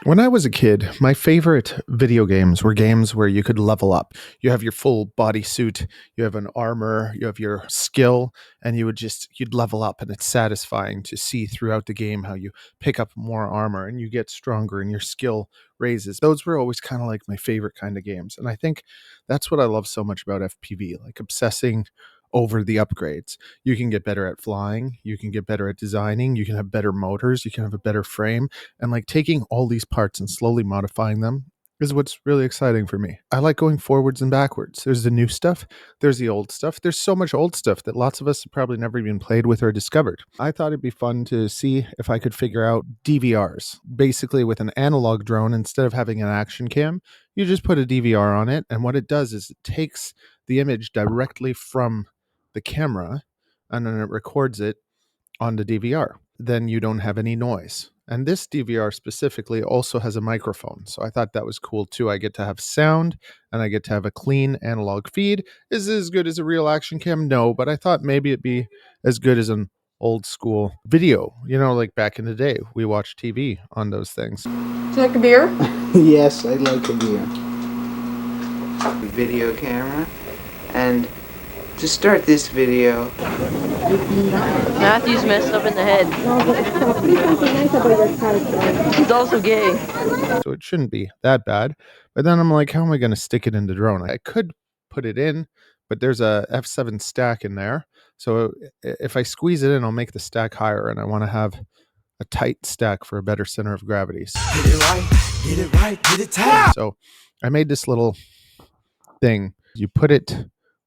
When I was a kid, my favorite video games were games where you could level up. You have your full body suit, you have an armor, you have your skill, and you'd level up, and it's satisfying to see throughout the game how you pick up more armor and you get stronger and your skill raises. Those were always kind of like my favorite kind of games. And I think that's what I love so much about FPV, like obsessing over the upgrades. You can get better at flying, you can get better at designing, you can have better motors, you can have a better frame, and like taking all these parts and slowly modifying them is what's really exciting for me. I like going forwards and backwards. There's the new stuff, there's the old stuff. There's so much old stuff that lots of us have probably never even played with or discovered. I thought it'd be fun to see if I could figure out DVRs. Basically, with an analog drone, instead of having an action cam, you just put a DVR on it, and what it does is it takes the image directly from the camera and then it records it on the DVR. Then you don't have any noise. And this DVR specifically also has a microphone. So I thought that was cool too. I get to have sound and I get to have a clean analog feed. Is it as good as a real action cam? No, but I thought maybe it'd be as good as an old school video. You know, like back in the day, we watched TV on those things. Do you like a beer? Yes, I like a beer. Video camera, and to start this video, Matthew's messed up in the head. He's also gay. So it shouldn't be that bad. But then I'm like, how am I going to stick it in the drone? I could put it in, but there's a F7 stack in there. So if I squeeze it in, I'll make the stack higher, and I want to have a tight stack for a better center of gravity. Get it right, get it right, get it tight. So I made this little thing. You put it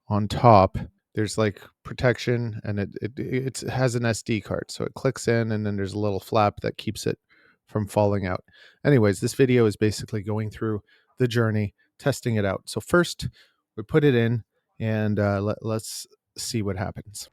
on top. There's like protection, and it has an SD card. So it clicks in, and then there's a little flap that keeps it from falling out. Anyways, this video is basically going through the journey, testing it out. So first, we put it in, and let's see what happens.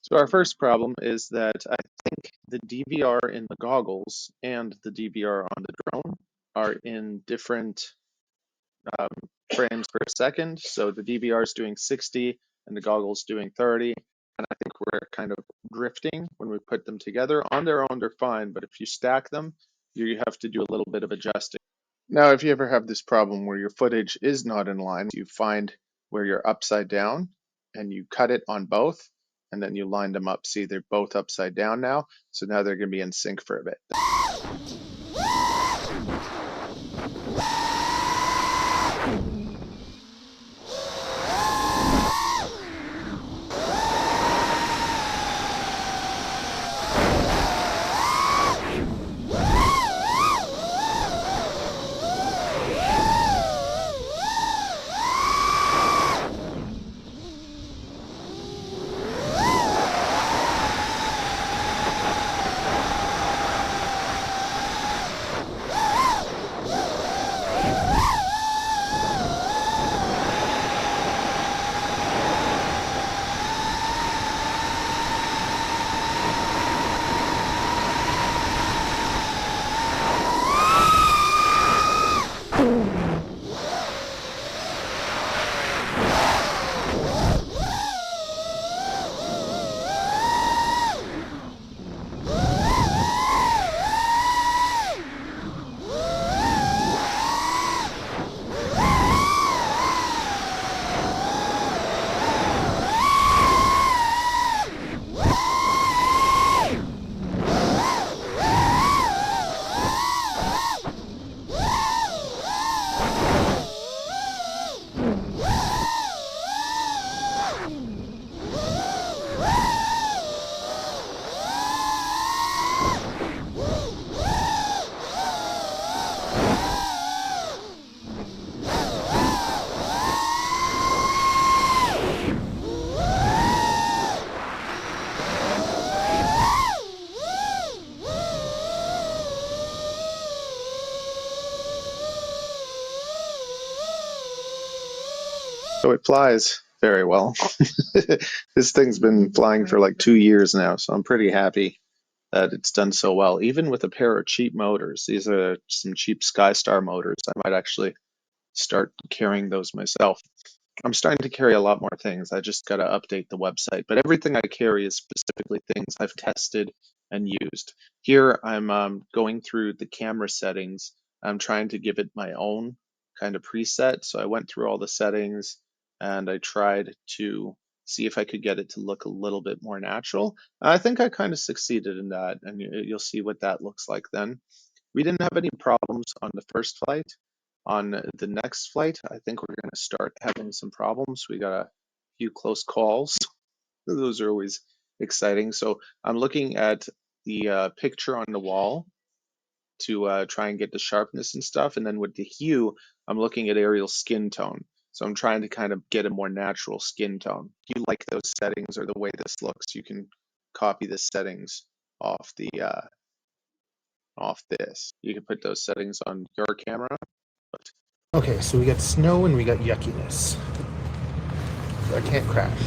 So our first problem is that I think the DVR in the goggles and the DVR on the drone are in different frames per second. So the DVR is doing 60 and the goggles doing 30. And I think we're kind of drifting when we put them together. On their own, they're fine, but if you stack them, you have to do a little bit of adjusting. Now, if you ever have this problem where your footage is not in line, you find where you're upside down and you cut it on both, and then you line them up. See, they're both upside down now, so now they're going to be in sync for a bit. So it flies very well. This thing's been flying for like 2 years now, so I'm pretty happy that it's done so well. Even with a pair of cheap motors, these are some cheap SkyStar motors. I might actually start carrying those myself. I'm starting to carry a lot more things. I just got to update the website, but everything I carry is specifically things I've tested and used. Here, I'm going through the camera settings. I'm trying to give it my own kind of preset. So I went through all the settings and I tried to see if I could get it to look a little bit more natural. I think I kind of succeeded in that, and you'll see what that looks like then. We didn't have any problems on the first flight. On the next flight, I think we're going to start having some problems. We got a few close calls. Those are always exciting. So I'm looking at the picture on the wall to try and get the sharpness and stuff. And then with the hue, I'm looking at Ariel's skin tone. So I'm trying to kind of get a more natural skin tone. If you like those settings or the way this looks, you can copy the settings off this. You can put those settings on your camera. Okay, so we got snow and we got yuckiness. So I can't crash.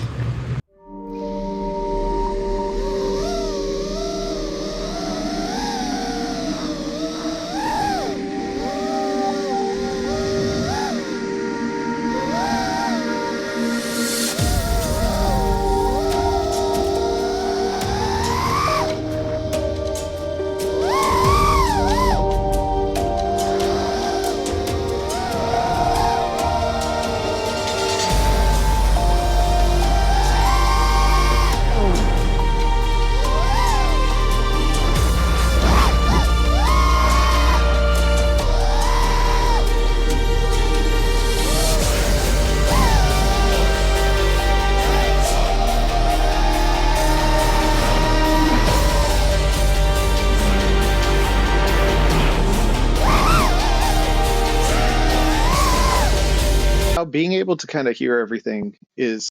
Being able to kind of hear everything is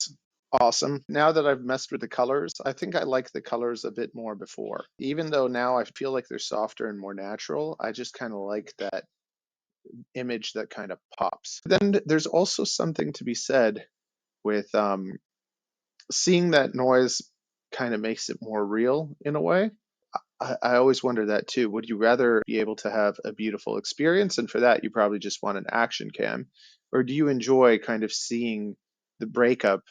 awesome. Now that I've messed with the colors, I think I like the colors a bit more before. Even though now I feel like they're softer and more natural, I just kind of like that image that kind of pops. Then there's also something to be said with seeing that noise kind of makes it more real in a way. I always wonder that too. Would you rather be able to have a beautiful experience? And for that, you probably just want an action cam. Or do you enjoy kind of seeing the breakup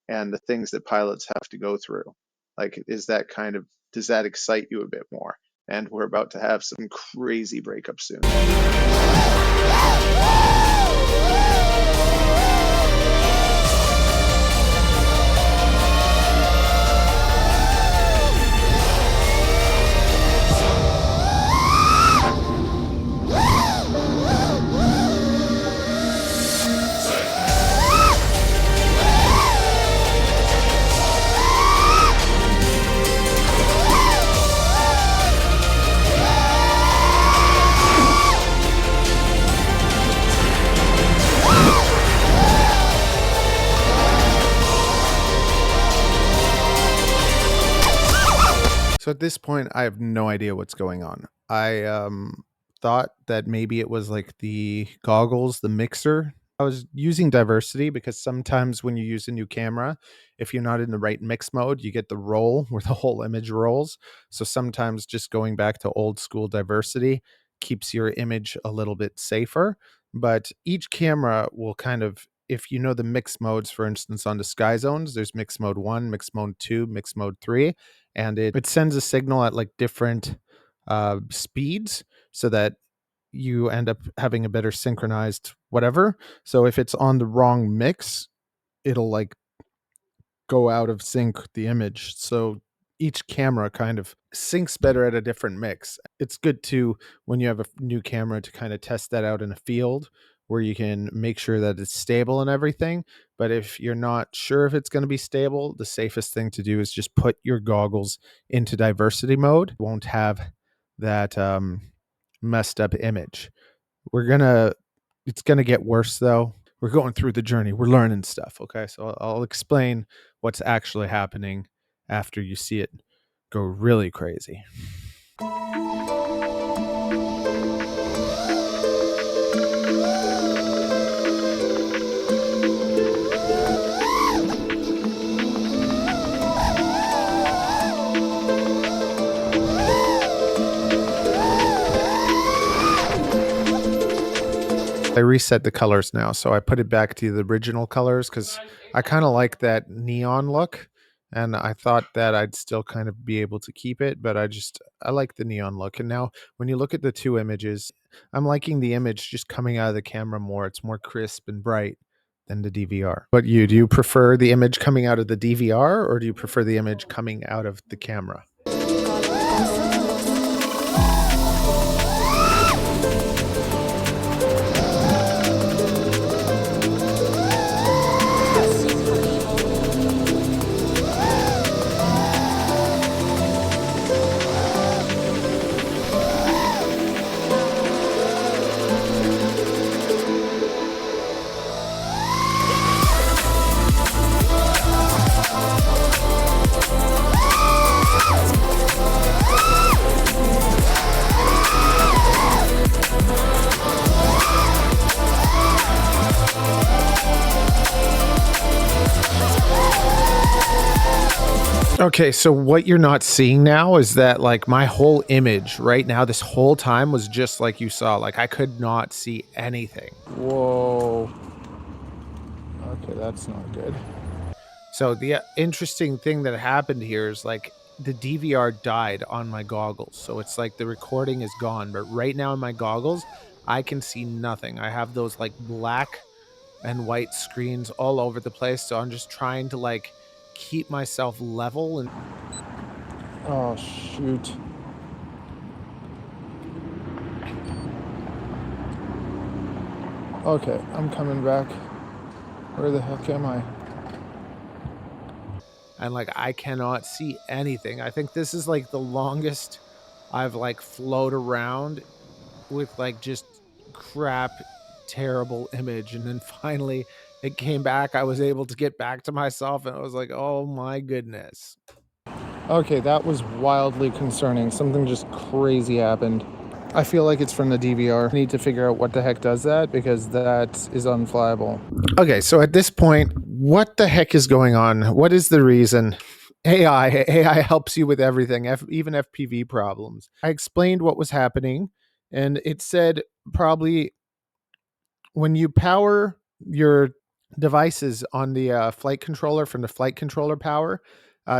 and the things that pilots have to go through? Like, does that excite you a bit more? And we're about to have some crazy breakup soon. So at this point, I have no idea what's going on. I thought that maybe it was like the goggles, the mixer. I was using diversity because sometimes when you use a new camera, if you're not in the right mix mode, you get the roll where the whole image rolls. So sometimes just going back to old school diversity keeps your image a little bit safer. But each camera will kind of, if you know the mix modes, for instance, on the Sky Zones, there's mix mode 1, mix mode 2, mix mode 3, and it sends a signal at like different speeds so that you end up having a better synchronized whatever. So if it's on the wrong mix, it'll like go out of sync the image. So each camera kind of syncs better at a different mix. It's good to, when you have a new camera, to kind of test that out in a field where you can make sure that it's stable and everything. But if you're not sure if it's going to be stable, the safest thing to do is just put your goggles into diversity mode. You won't have that messed up image. It's gonna get worse though. We're going through the journey. We're learning stuff. Okay, so I'll explain what's actually happening after you see it go really crazy. I reset the colors now, so I put it back to the original colors because I kind of like that neon look, and I thought that I'd still kind of be able to keep it, but I like the neon look. And now when you look at the two images, I'm liking the image just coming out of the camera more. It's more crisp and bright than the DVR. But do you prefer the image coming out of the DVR, or do you prefer the image coming out of the camera? Okay, so what you're not seeing now is that like my whole image right now, this whole time was just like you saw. Like I could not see anything. Whoa. Okay, that's not good. So the interesting thing that happened here is like the DVR died on my goggles. So it's like the recording is gone. But right now in my goggles, I can see nothing. I have those like black and white screens all over the place. So I'm just trying to like keep myself level. And oh shoot. Okay, I'm coming back. Where the heck am I? And like I cannot see anything. I think this is like the longest I've like floated around with like just crap, terrible image. And then finally it came back. I was able to get back to myself and I was like, oh my goodness. Okay, that was wildly concerning. Something just crazy happened. I feel like it's from the DVR. I need to figure out what the heck does that, because that is unflyable. Okay, so at this point, what the heck is going on? What is the reason? AI helps you with everything, even FPV problems. I explained what was happening, and it said probably when you power your devices on the flight controller from the flight controller power,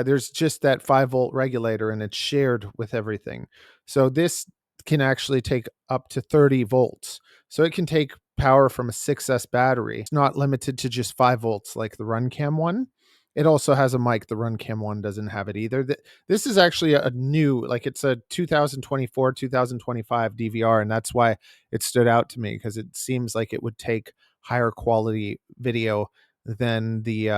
there's just that 5-volt regulator, and it's shared with everything. So this can actually take up to 30 volts. So it can take power from a 6S battery. It's not limited to just 5 volts like the Runcam one. It also has a mic. The Runcam one doesn't have it either. This is actually a new, like it's a 2024, 2025 DVR, and that's why it stood out to me, because it seems like it would take higher quality video than the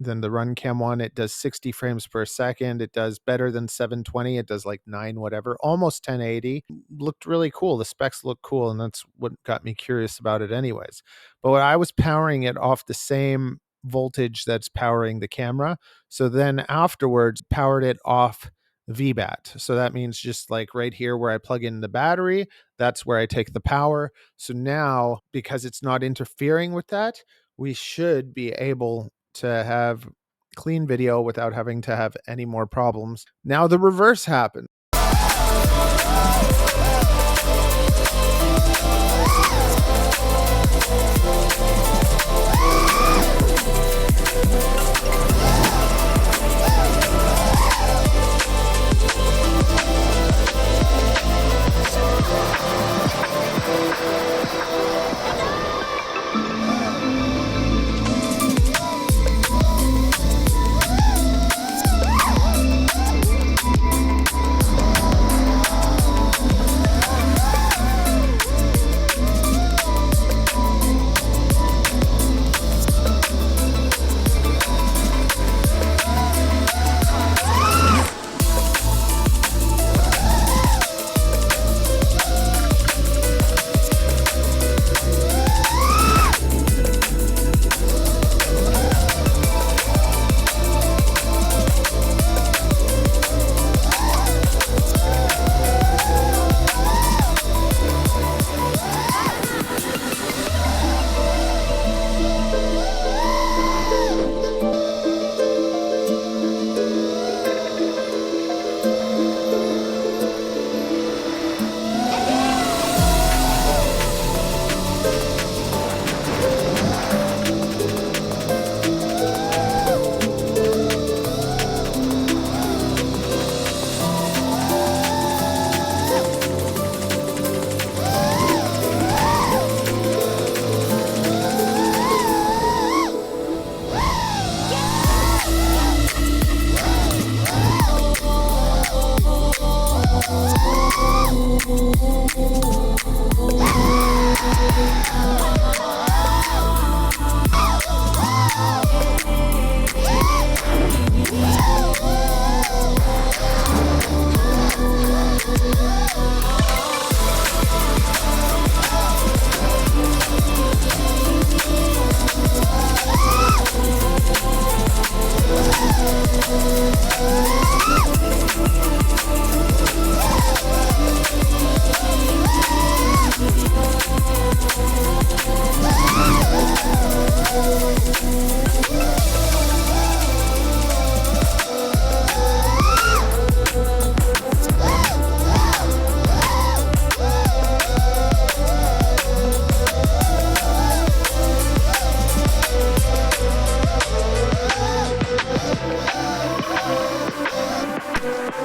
Runcam one. It does 60 frames per second. It does better than 720. It does like 9 whatever, almost 1080. Looked really cool. The specs look cool, and that's what got me curious about it anyways. But when I was powering it off the same voltage that's powering the camera, so then afterwards powered it off VBAT. So that means just like right here where I plug in the battery, that's where I take the power. So now, because it's not interfering with that, we should be able to have clean video without having to have any more problems. Now the reverse happened.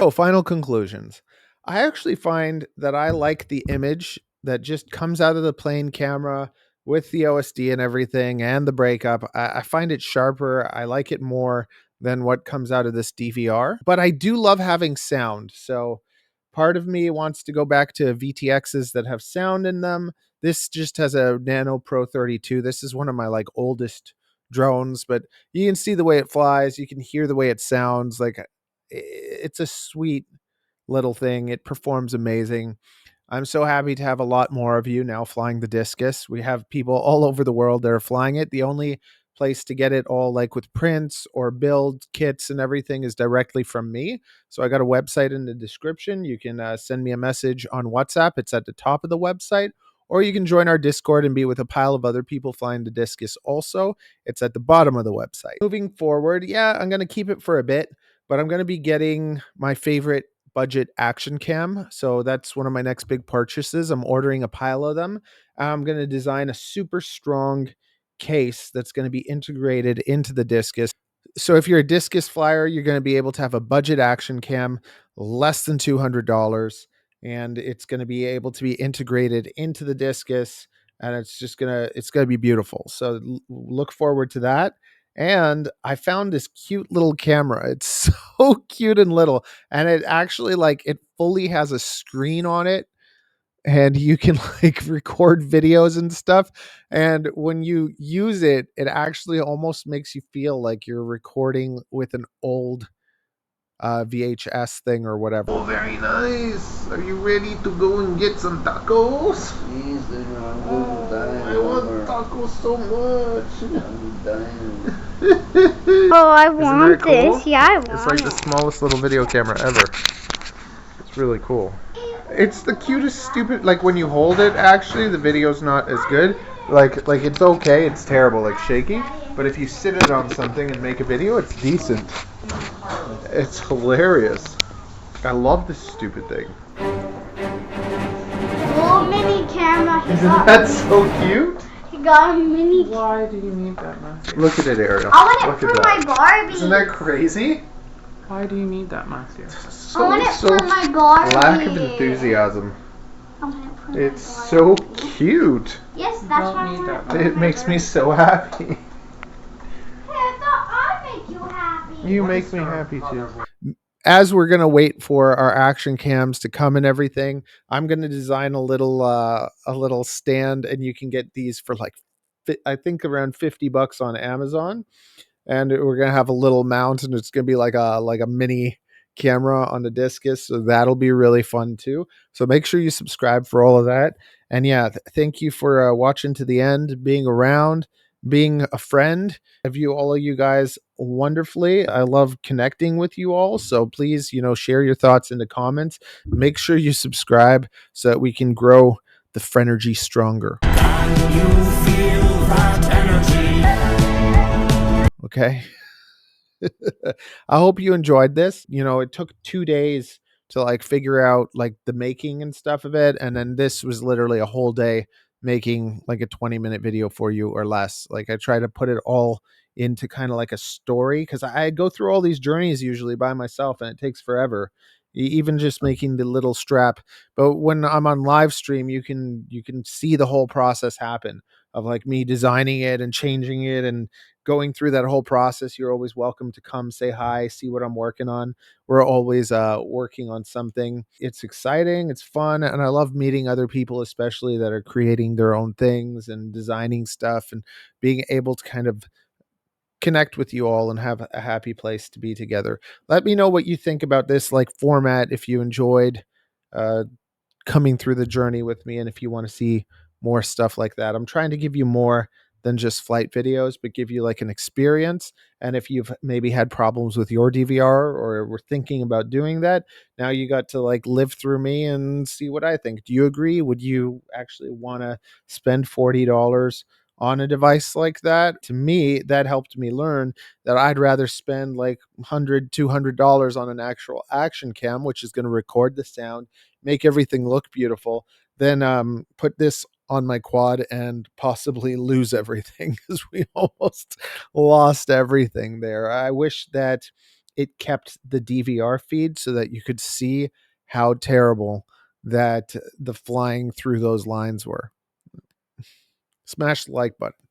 Oh, final conclusions. I actually find that I like the image that just comes out of the plain camera with the OSD and everything and the breakup. I find it sharper. I like it more than what comes out of this DVR. But I do love having sound. So part of me wants to go back to VTXs that have sound in them. This just has a Nano Pro 32. This is one of my like oldest drones, but you can see the way it flies. You can hear the way it sounds. Like it's a sweet little thing. It performs amazing. I'm so happy to have a lot more of you now flying the Discus. We have people all over the world that are flying it. The only place to get it all, like with prints or build kits and everything, is directly from me. So I got a website in the description. You can send me a message on WhatsApp. It's at the top of the website. Or you can join our Discord and be with a pile of other people flying the Discus also. It's at the bottom of the website. Moving forward, yeah, I'm going to keep it for a bit, but I'm going to be getting my favorite budget action cam. So that's one of my next big purchases. I'm ordering a pile of them. I'm going to design a super strong case that's going to be integrated into the Discus. So if you're a Discus flyer, you're going to be able to have a budget action cam, less than $200, and it's going to be able to be integrated into the Discus, and it's going to be beautiful. So look forward to that. And I found this cute little camera. It's so cute and little, and it actually like it fully has a screen on it, and you can like record videos and stuff. And when you use it, it actually almost makes you feel like you're recording with an old VHS thing or whatever. Oh, very nice. Are you ready to go and get some tacos? I want tacos so much. Oh, I want cool? this. Yeah, I want It's like the smallest little video camera ever. It's really cool. It's the cutest stupid, like when you hold it, actually the video's not as good. Like it's okay, it's terrible, like shaky, but if you sit it on something and make a video, it's decent. It's hilarious. I love this stupid thing. Oh, mini camera. Isn't that so cute? He got a mini. Why do you need that mask? Look at it, Ariel. I want it Look for at my that. Barbie. Isn't that crazy? Why do you need that mask here? So, I want it so for my Barbie. lack of enthusiasm. I want it for It's my so Barbie. cute. Yes, that's don't why I need want that it for It my makes me Barbie. so happy. Hey, I thought I'd make you happy. You make me happy too. As we're going to wait for our action cams to come and everything, I'm going to design a little stand, and you can get these for like, I think around $50 on Amazon. And we're going to have a little mount, and it's going to be like a mini camera on the Discus. So that'll be really fun too. So make sure you subscribe for all of that. And yeah, thank you for watching to the end, being around, being a friend. I view all of you guys wonderfully. I love connecting with you all. So please, share your thoughts in the comments. Make sure you subscribe so that we can grow the Frenergy stronger. Can you feel that energy? Okay. I hope you enjoyed this. It took 2 days to like figure out like the making and stuff of it. And then this was literally a whole day making like a 20-minute video for you or less. Like I try to put it all into kind of like a story, because I go through all these journeys usually by myself and it takes forever. Even just making the little strap. But when I'm on live stream, you can see the whole process happen of like me designing it and changing it and going through that whole process. You're always welcome to come say hi, see what I'm working on. We're always working on something. It's exciting, it's fun, and I love meeting other people, especially that are creating their own things and designing stuff, and being able to kind of connect with you all and have a happy place to be together. Let me know what you think about this like format, if you enjoyed coming through the journey with me, and if you want to see more stuff like that. I'm trying to give you more than just flight videos, but give you like an experience. And if you've maybe had problems with your DVR or were thinking about doing that, now you got to like live through me and see what I think. Do you agree? Would you actually want to spend $40 on a device like that? To me, that helped me learn that I'd rather spend like $100, $200 on an actual action cam, which is going to record the sound, make everything look beautiful, than put this on my quad and possibly lose everything, because we almost lost everything there. I wish that it kept the DVR feed so that you could see how terrible that the flying through those lines were. Smash the like button.